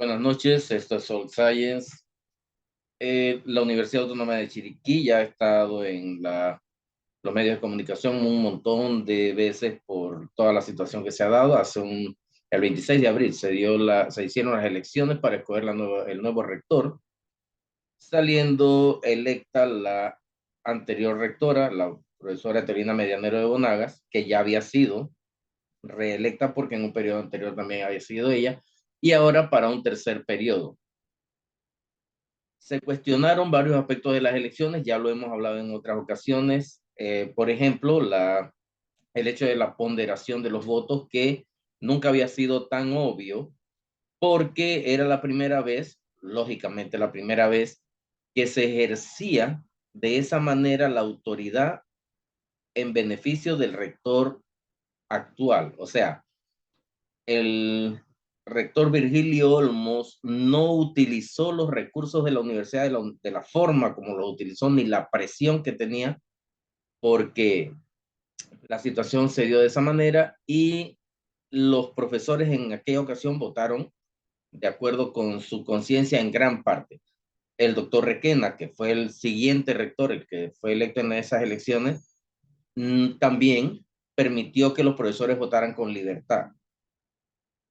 Buenas noches, esto es Soul Science. La Universidad Autónoma de Chiriquí ya ha estado en los medios de comunicación un montón de veces por toda la situación que se ha dado. El 26 de abril se hicieron las elecciones para escoger el nuevo rector, saliendo electa la anterior rectora, la profesora Etelina Medianero de Bonagas, que ya había sido reelecta porque en un periodo anterior también había sido ella, y ahora para un tercer periodo. Se cuestionaron varios aspectos de las elecciones, ya lo hemos hablado en otras ocasiones. Por ejemplo, el hecho de la ponderación de los votos, que nunca había sido tan obvio, porque era la primera vez, lógicamente la primera vez, que se ejercía de esa manera la autoridad en beneficio del rector actual. O sea, el rector Virgilio Olmos no utilizó los recursos de la universidad de la forma como lo utilizó, ni la presión que tenía, porque la situación se dio de esa manera y los profesores en aquella ocasión votaron de acuerdo con su conciencia en gran parte. El doctor Requena, que fue el siguiente rector, el que fue electo en esas elecciones, también permitió que los profesores votaran con libertad.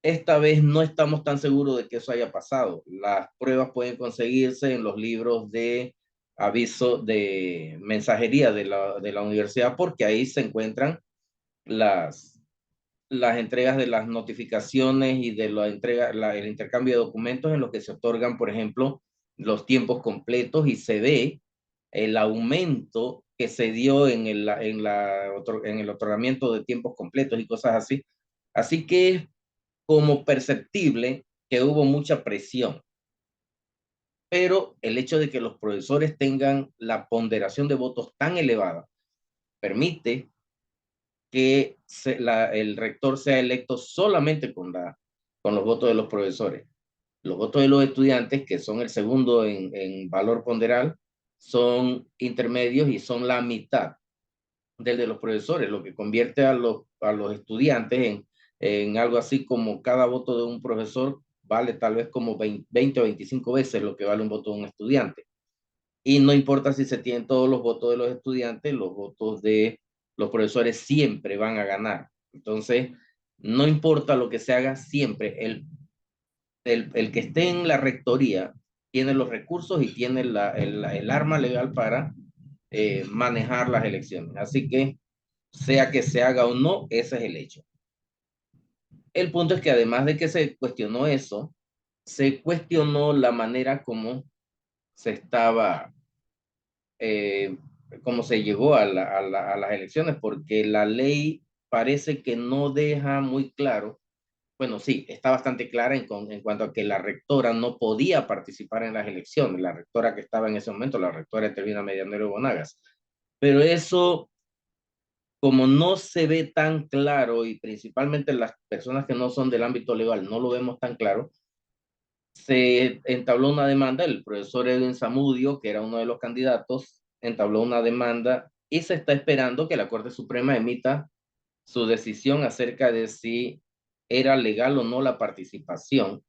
Esta vez no estamos tan seguros de que eso haya pasado. Las pruebas pueden conseguirse en los libros de aviso de mensajería de la universidad, porque ahí se encuentran las, las entregas de las notificaciones y de el intercambio de documentos en los que se otorgan, por ejemplo, los tiempos completos, y se ve el aumento que se dio en el otorgamiento de tiempos completos y cosas así. Así que como perceptible que hubo mucha presión, pero el hecho de que los profesores tengan la ponderación de votos tan elevada permite que el rector sea electo solamente con los votos de los profesores. Los votos de los estudiantes, que son el segundo en valor ponderal, son intermedios y son la mitad del de los profesores, lo que convierte a los estudiantes en algo así como cada voto de un profesor vale tal vez como 20 o 25 veces lo que vale un voto de un estudiante. Y no importa si se tienen todos los votos de los estudiantes, los votos de los profesores siempre van a ganar. Entonces, no importa lo que se haga, siempre el que esté en la rectoría tiene los recursos y tiene el arma legal para manejar las elecciones. Así que se haga o no, ese es el hecho. El punto es que además de que se cuestionó eso, se cuestionó la manera como se estaba, eh, cómo se llegó a las elecciones, porque la ley parece que no deja muy claro. Bueno, sí, está bastante clara en cuanto a que la rectora no podía participar en las elecciones, la rectora que estaba en ese momento, la rectora Etelvina Medianero Bonagas. Pero eso, como no se ve tan claro, y principalmente las personas que no son del ámbito legal no lo vemos tan claro, se entabló una demanda. El profesor Edwin Zamudio, que era uno de los candidatos, entabló una demanda y se está esperando que la Corte Suprema emita su decisión acerca de si era legal o no la participación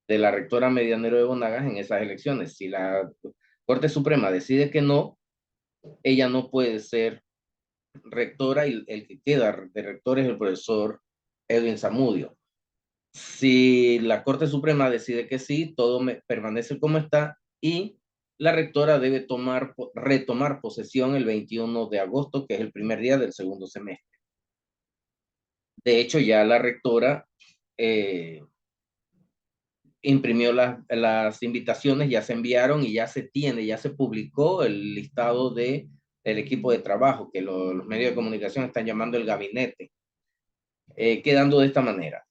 de la rectora Medianero de Bonagas en esas elecciones. Si la Corte Suprema decide que no, ella no puede ser rectora, y el que queda de rector es el profesor Edwin Zamudio. Si la Corte Suprema decide que sí, permanece como está y la rectora debe retomar posesión el 21 de agosto, que es el primer día del segundo semestre. De hecho, ya la rectora eh, imprimió las invitaciones, ya se enviaron y ya se publicó el listado del equipo de trabajo, que los medios de comunicación están llamando el gabinete, quedando de esta manera.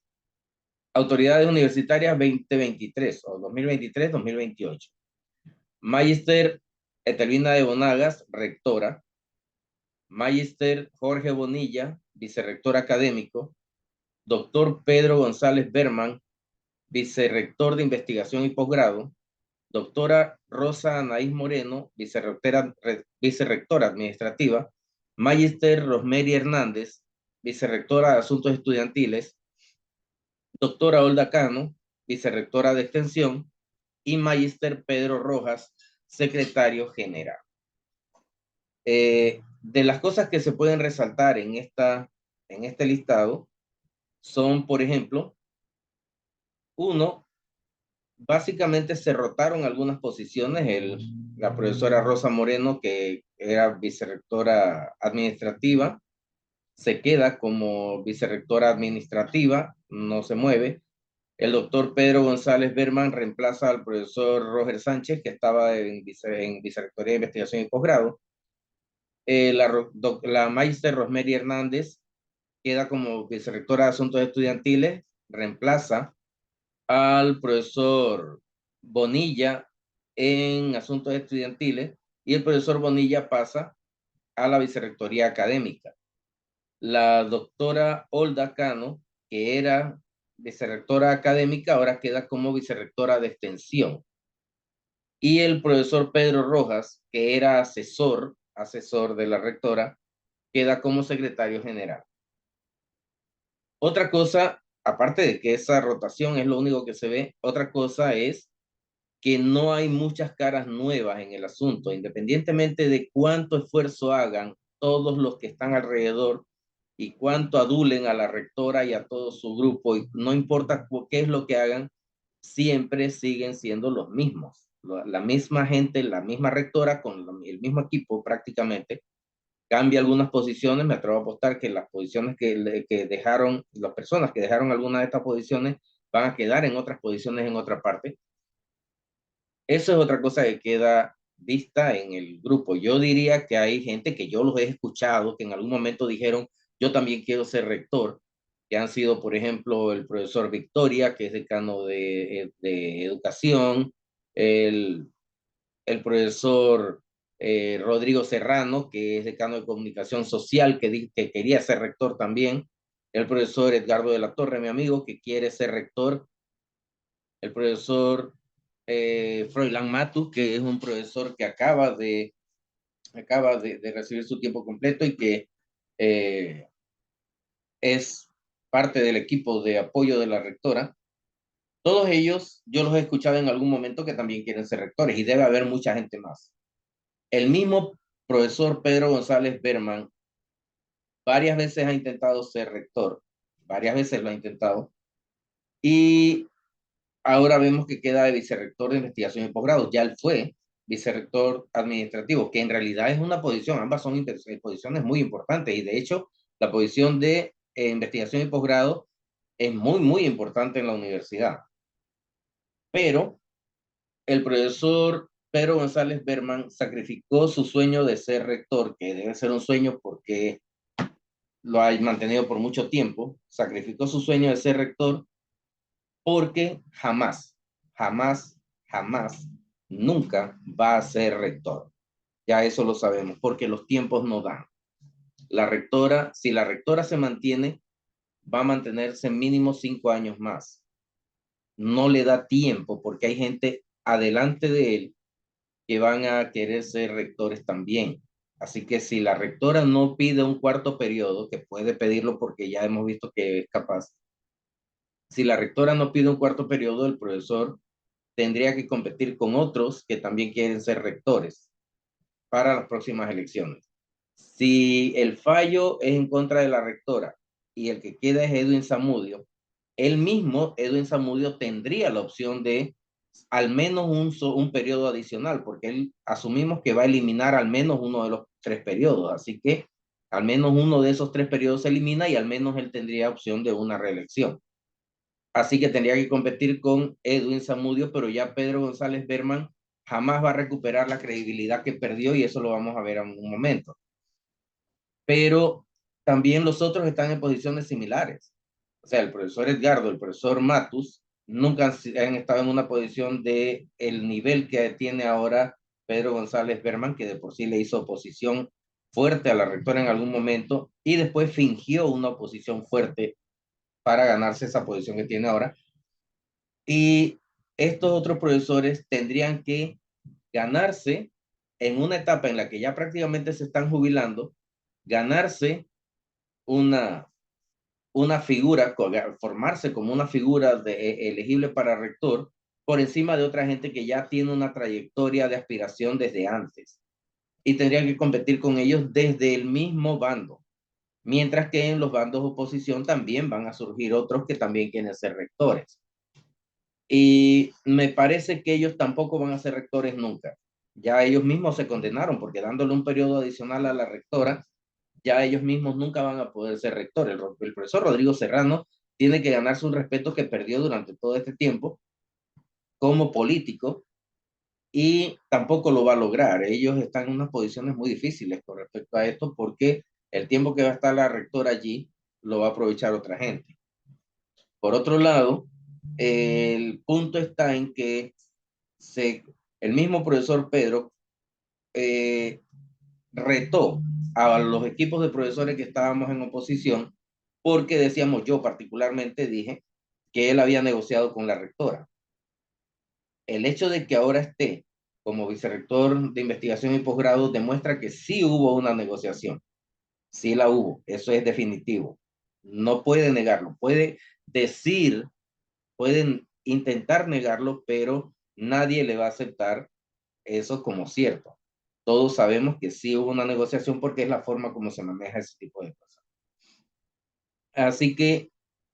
Autoridades universitarias 2023 o 2023-2028. Magister Etelvina de Bonagas, rectora. Magister Jorge Bonilla, vicerrector académico. Doctor Pedro González Berman, vicerrector de investigación y posgrado. Doctora Rosa Anaís Moreno, vicerrectora administrativa. Magister Rosemary Hernández, vicerrectora de asuntos estudiantiles. Doctora Olda Cano, vicerrectora de extensión, y Magister Pedro Rojas, secretario general. De las cosas que se pueden resaltar en este listado son, por ejemplo, uno, básicamente se rotaron algunas posiciones. La profesora Rosa Moreno, que era vicerrectora administrativa, se queda como vicerrectora administrativa, no se mueve. El doctor Pedro González Berman reemplaza al profesor Roger Sánchez, que estaba en vicerrectoría de investigación y posgrado. La magister Rosemary Hernández queda como vicerrectora de asuntos estudiantiles, reemplaza al profesor Bonilla en asuntos estudiantiles, y el profesor Bonilla pasa a la vicerrectoría académica. La doctora Olda Cano, que era vicerrectora académica, ahora queda como vicerrectora de extensión. Y el profesor Pedro Rojas, que era asesor de la rectora, queda como secretario general. Otra cosa, aparte de que esa rotación es lo único que se ve, otra cosa es que no hay muchas caras nuevas en el asunto, independientemente de cuánto esfuerzo hagan todos los que están alrededor y cuánto adulen a la rectora y a todo su grupo, y no importa qué es lo que hagan, siempre siguen siendo los mismos. La misma gente, la misma rectora con el mismo equipo prácticamente. Cambia algunas posiciones, me atrevo a apostar que las posiciones que dejaron, las personas que dejaron algunas de estas posiciones van a quedar en otras posiciones en otra parte. Eso es otra cosa que queda vista en el grupo. Yo diría que hay gente que yo los he escuchado que en algún momento dijeron, yo también quiero ser rector, que han sido, por ejemplo, el profesor Victoria, que es decano de educación, el, el profesor Rodrigo Serrano, que es decano de comunicación social, que quería ser rector también, el profesor Edgardo de la Torre, mi amigo, que quiere ser rector, el profesor Froilán Matus, que es un profesor que acaba de recibir su tiempo completo y que eh, es parte del equipo de apoyo de la rectora. Todos ellos, yo los he escuchado en algún momento que también quieren ser rectores, y debe haber mucha gente más. El mismo profesor Pedro González Berman varias veces ha intentado ser rector, varias veces lo ha intentado, y ahora vemos que queda de vicerrector de investigación y posgrado. Ya él fue vicerrector administrativo, que en realidad es una posición, ambas son posiciones muy importantes, y de hecho la posición de investigación y posgrado es muy, muy importante en la universidad. Pero el profesor Pedro González Berman sacrificó su sueño de ser rector, que debe ser un sueño porque lo ha mantenido por mucho tiempo, sacrificó su sueño de ser rector porque jamás, jamás, jamás, nunca va a ser rector. Ya eso lo sabemos, porque los tiempos no dan. Si la rectora se mantiene, va a mantenerse mínimo 5 años más. No le da tiempo porque hay gente adelante de él que van a querer ser rectores también. Así que si la rectora no pide un cuarto periodo, que puede pedirlo porque ya hemos visto que es capaz, si la rectora no pide un cuarto periodo, el profesor tendría que competir con otros que también quieren ser rectores para las próximas elecciones. Si el fallo es en contra de la rectora y el que queda es Edwin Zamudio, él mismo, Edwin Zamudio, tendría la opción de al menos un periodo adicional, porque él asumimos que va a eliminar al menos uno de los 3 periodos, así que al menos uno de esos 3 periodos se elimina y al menos él tendría opción de una reelección. Así que tendría que competir con Edwin Zamudio, pero ya Pedro González Berman jamás va a recuperar la credibilidad que perdió, y eso lo vamos a ver en un momento. Pero también los otros están en posiciones similares. O sea, el profesor Edgardo, el profesor Matus, nunca han estado en una posición de el nivel que tiene ahora Pedro González Berman, que de por sí le hizo oposición fuerte a la rectora en algún momento y después fingió una oposición fuerte para ganarse esa posición que tiene ahora. Y estos otros profesores tendrían que ganarse en una etapa en la que ya prácticamente se están jubilando, ganarse una, una figura, formarse como una figura elegible para rector por encima de otra gente que ya tiene una trayectoria de aspiración desde antes y tendría que competir con ellos desde el mismo bando. Mientras que en los bandos de oposición también van a surgir otros que también quieren ser rectores. Y me parece que ellos tampoco van a ser rectores nunca. Ya ellos mismos se condenaron porque dándole un periodo adicional a la rectora, ya ellos mismos nunca van a poder ser rectores. El profesor Rodrigo Serrano tiene que ganarse un respeto que perdió durante todo este tiempo como político y tampoco lo va a lograr. Ellos están en unas posiciones muy difíciles con respecto a esto porque el tiempo que va a estar la rectora allí lo va a aprovechar otra gente. Por otro lado, el punto está en que el mismo profesor Pedro eh, retó a los equipos de profesores que estábamos en oposición porque decíamos, yo particularmente dije que él había negociado con la rectora. El hecho de que ahora esté como vicerrector de investigación y posgrado demuestra que sí hubo una negociación, sí la hubo, eso es definitivo. No puede negarlo, puede decir, pueden intentar negarlo, pero nadie le va a aceptar eso como cierto. Todos sabemos que sí hubo una negociación porque es la forma como se maneja ese tipo de cosas. Así que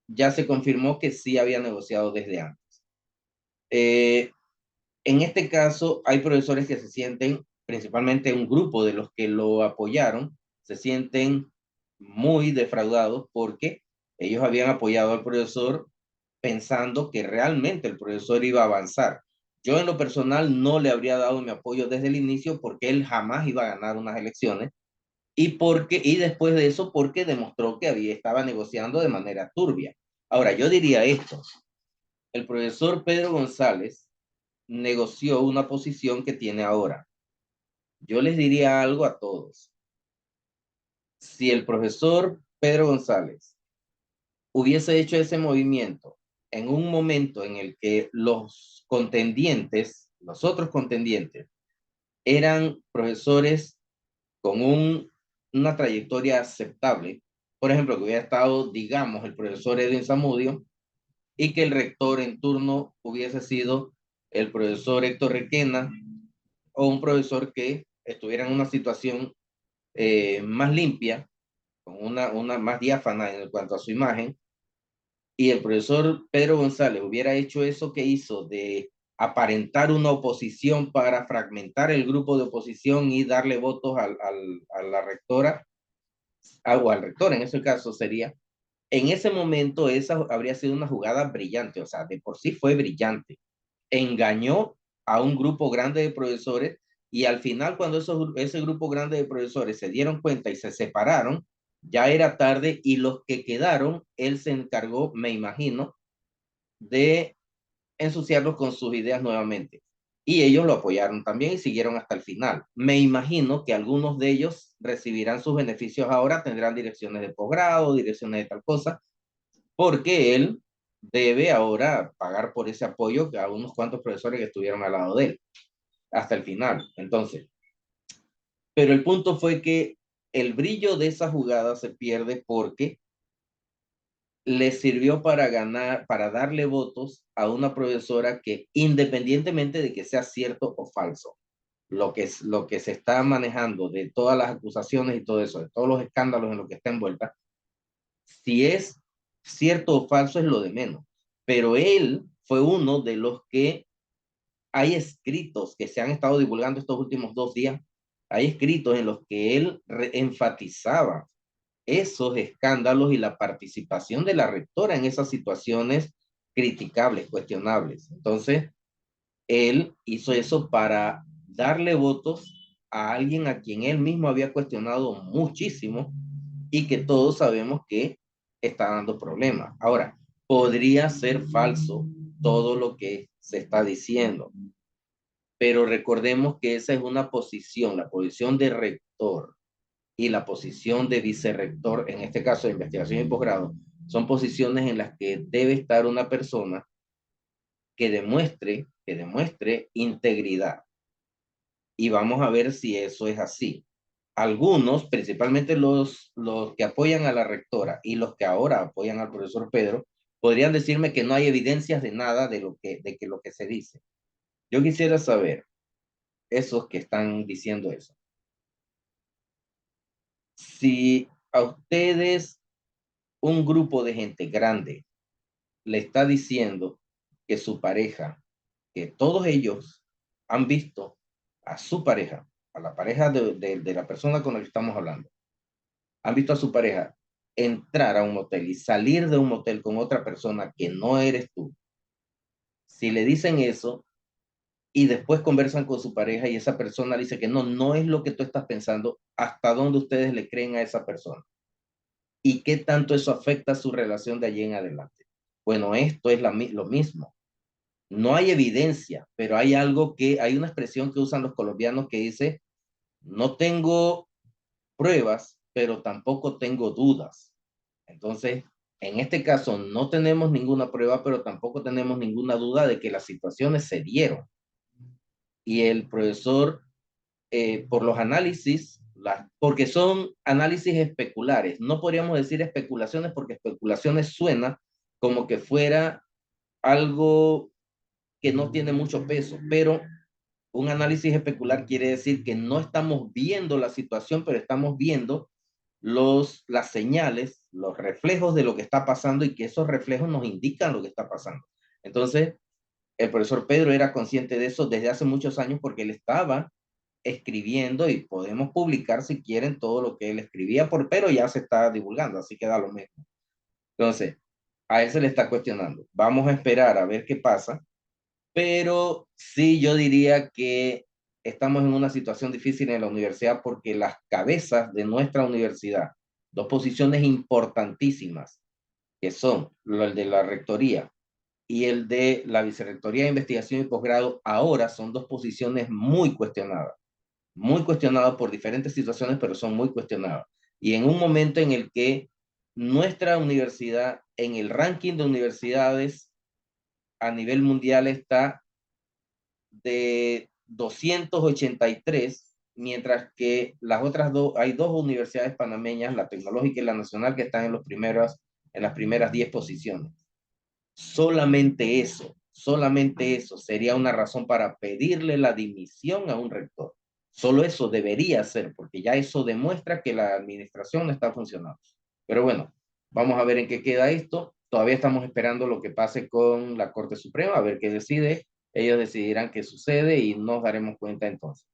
ya se confirmó que sí había negociado desde antes. En este caso, hay profesores que se sienten, principalmente un grupo de los que lo apoyaron, se sienten muy defraudados porque ellos habían apoyado al profesor pensando que realmente el profesor iba a avanzar. Yo en lo personal no le habría dado mi apoyo desde el inicio porque él jamás iba a ganar unas elecciones y después de eso porque demostró que estaba negociando de manera turbia. Ahora, yo diría esto, el profesor Pedro González negoció una posición que tiene ahora. Yo les diría algo a todos. Si el profesor Pedro González hubiese hecho ese movimiento en un momento en el que los contendientes, los otros contendientes, eran profesores con una trayectoria aceptable, por ejemplo, que hubiera estado, digamos, el profesor Edwin Zamudio y que el rector en turno hubiese sido el profesor Héctor Requena o un profesor que estuviera en una situación más limpia, con una más diáfana en cuanto a su imagen, y el profesor Pedro González hubiera hecho eso que hizo de aparentar una oposición para fragmentar el grupo de oposición y darle votos a la rectora, o al rector en ese caso sería, en ese momento esa habría sido una jugada brillante, o sea, de por sí fue brillante. Engañó a un grupo grande de profesores y al final cuando ese grupo grande de profesores se dieron cuenta y se separaron, ya era tarde y los que quedaron, él se encargó, me imagino, de ensuciarlos con sus ideas nuevamente. Y ellos lo apoyaron también y siguieron hasta el final. Me imagino que algunos de ellos recibirán sus beneficios ahora, tendrán direcciones de posgrado, direcciones de tal cosa, porque él debe ahora pagar por ese apoyo a unos cuantos profesores que estuvieron al lado de él hasta el final. Entonces, pero el punto fue que el brillo de esa jugada se pierde porque le sirvió para ganar, para darle votos a una profesora que independientemente de que sea cierto o falso, lo que se está manejando de todas las acusaciones y todo eso, de todos los escándalos en los que está envuelta, si es cierto o falso es lo de menos. Pero él fue uno de los que hay escritos que se han estado divulgando estos últimos 2 días, hay escritos en los que él enfatizaba esos escándalos y la participación de la rectora en esas situaciones criticables, cuestionables. Entonces, él hizo eso para darle votos a alguien a quien él mismo había cuestionado muchísimo y que todos sabemos que está dando problemas. Ahora, podría ser falso todo lo que se está diciendo, pero recordemos que esa es una posición, la posición de rector y la posición de vicerrector, en este caso de investigación y posgrado, son posiciones en las que debe estar una persona que demuestre integridad. Y vamos a ver si eso es así. algunos, principalmente los que apoyan a la rectora y los que ahora apoyan al profesor Pedro, podrían decirme que no hay evidencias de nada de que lo que se dice. Yo quisiera saber, esos que están diciendo eso, si a ustedes un grupo de gente grande le está diciendo que su pareja, que todos ellos han visto a su pareja, a la pareja de la persona con la que estamos hablando, han visto a su pareja entrar a un motel y salir de un motel con otra persona que no eres tú, si le dicen eso y después conversan con su pareja y esa persona dice que no, no es lo que tú estás pensando, ¿hasta dónde ustedes le creen a esa persona? ¿Y qué tanto eso afecta su relación de allí en adelante? Bueno, esto es lo mismo. No hay evidencia, pero hay algo hay una expresión que usan los colombianos que dice, no tengo pruebas, pero tampoco tengo dudas. Entonces, en este caso no tenemos ninguna prueba, pero tampoco tenemos ninguna duda de que las situaciones se dieron. Y el profesor, por los análisis, porque son análisis especulares, no podríamos decir especulaciones porque especulaciones suena como que fuera algo que no tiene mucho peso, pero un análisis especular quiere decir que no estamos viendo la situación, pero estamos viendo las señales, los reflejos de lo que está pasando y que esos reflejos nos indican lo que está pasando. Entonces, el profesor Pedro era consciente de eso desde hace muchos años porque él estaba escribiendo y podemos publicar si quieren todo lo que él escribía, pero ya se está divulgando, así que da lo mismo. Entonces, a él se le está cuestionando. Vamos a esperar a ver qué pasa, pero sí yo diría que estamos en una situación difícil en la universidad porque las cabezas de nuestra universidad, dos posiciones importantísimas, que son el de la rectoría y el de la vicerrectoría de investigación y posgrado, ahora son dos posiciones muy cuestionadas por diferentes situaciones, pero son muy cuestionadas. Y en un momento en el que nuestra universidad, en el ranking de universidades a nivel mundial, está de 283, mientras que las otras hay dos universidades panameñas, la Tecnológica y la Nacional, que están en las primeras 10 posiciones. Solamente eso sería una razón para pedirle la dimisión a un rector. Solo eso debería ser, porque ya eso demuestra que la administración no está funcionando. Pero bueno, vamos a ver en qué queda esto. Todavía estamos esperando lo que pase con la Corte Suprema, a ver qué decide. Ellos decidirán qué sucede y nos daremos cuenta entonces.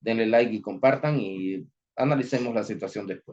Denle like y compartan y analicemos la situación después.